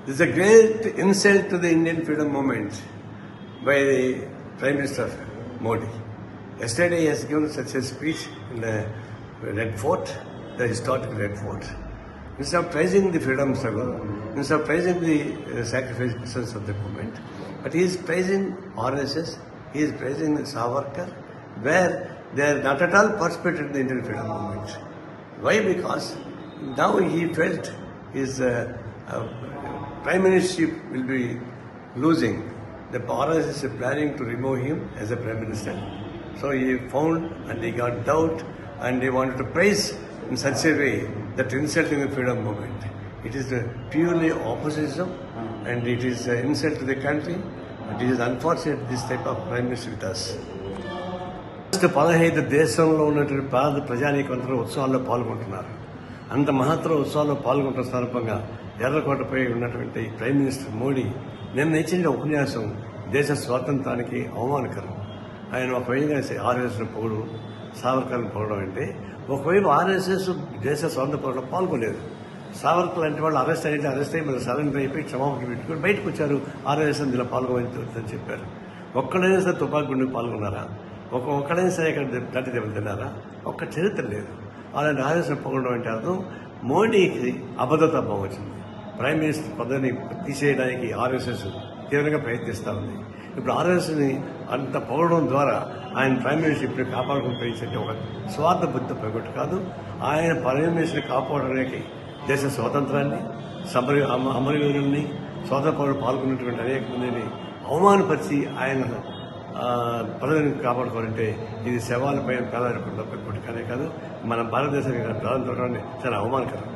This is a great insult to the Indian freedom movement by the Prime Minister Modi. Yesterday he has given such a speech in the Red Fort, the historic Red Fort. Instead of praising the freedom struggle, instead of praising the sacrifices of the movement, but he is praising RSS, he is praising Savarkar, where they are not at all participated in the Indian freedom movement. Why? Because now he felt his prime ministership will be losing. The RSS is planning to remove him as a prime minister. So he found and he got doubt and he wanted to praise in such a way that insulting the freedom movement. It is purely opposition and it is an insult to the country. And it is unfortunate this type of prime minister with us. 15 దేశంలో ఉన్నటువంటి ప్రజానీకంతా ఉత్సవాల్లో పాల్గొంటున్నారు. అంత మహత్తర ఉత్సవాల్లో పాల్గొంటున్న సందర్భంగా ఎర్రకోటపై ఉన్నటువంటి ప్రైమ్ మినిస్టర్ మోడీ నిన్న ఇచ్చిన ఉపన్యాసం దేశ స్వాతంత్రానికి అవమానకరం. ఆయన ఒకవైపుగా ఆర్ఎస్ఎస్ను పొగడు, సావర్కర్ను పొగడం అంటే ఒకవైపు ఆర్ఎస్ఎస్ దేశ స్వాతంత్ర పోరాటంలో పాల్గొలేదు. సావర్కర్ లాంటి వాళ్ళు అరెస్ట్ అయ్యి మరి సరెండర్ అయిపోయి క్షమాపణ పెట్టుకుని బయటకు వచ్చారు. ఆర్ఎస్ఎస్ ఇందులో పాల్గొని చెప్పారు. ఒక్కడైనా సరే తుపాకు గుండె పాల్గొన్నారా? ఒక్కడైనా సరే ఇక్కడ గట్టి దెబ్బలు తిన్నారా? ఒక్క చరిత్ర లేదు. అలాంటి ఆర్ఎస్ఎస్ పొగడం అంటే అర్థం మోడీకి అభద్రతా భావం వచ్చింది. ప్రైమ్ మినిస్టర్ పదవిని తీసేయడానికి ఆర్ఎస్ఎస్ తీవ్రంగా ప్రయత్నిస్తూ ఉంది. ఇప్పుడు ఆర్ఎస్ఎస్ని అంత పొగడం ద్వారా ఆయన ప్రైమ్ మినిస్టర్ ఇప్పుడు కాపాడుకుని ప్రయత్నించే ఒక స్వార్థ బుద్ధి పైగొట్టు కాదు. ఆయన ప్రైమ్ మినిస్టర్ని కాపాడడానికి దేశ స్వాతంత్రాన్ని, అమరవీరుల్ని, స్వాతంత్ర పౌరులు పాల్గొన్నటువంటి అనేక మందిని అవమానపరిచి ఆయన పదవిని కాపాడుకోవాలంటే ఇది శవాలపై ప్రాధాన్యత కానే కాదు, మన భారతదేశానికి ప్రాధాన్యత చాలా అవమానకరం.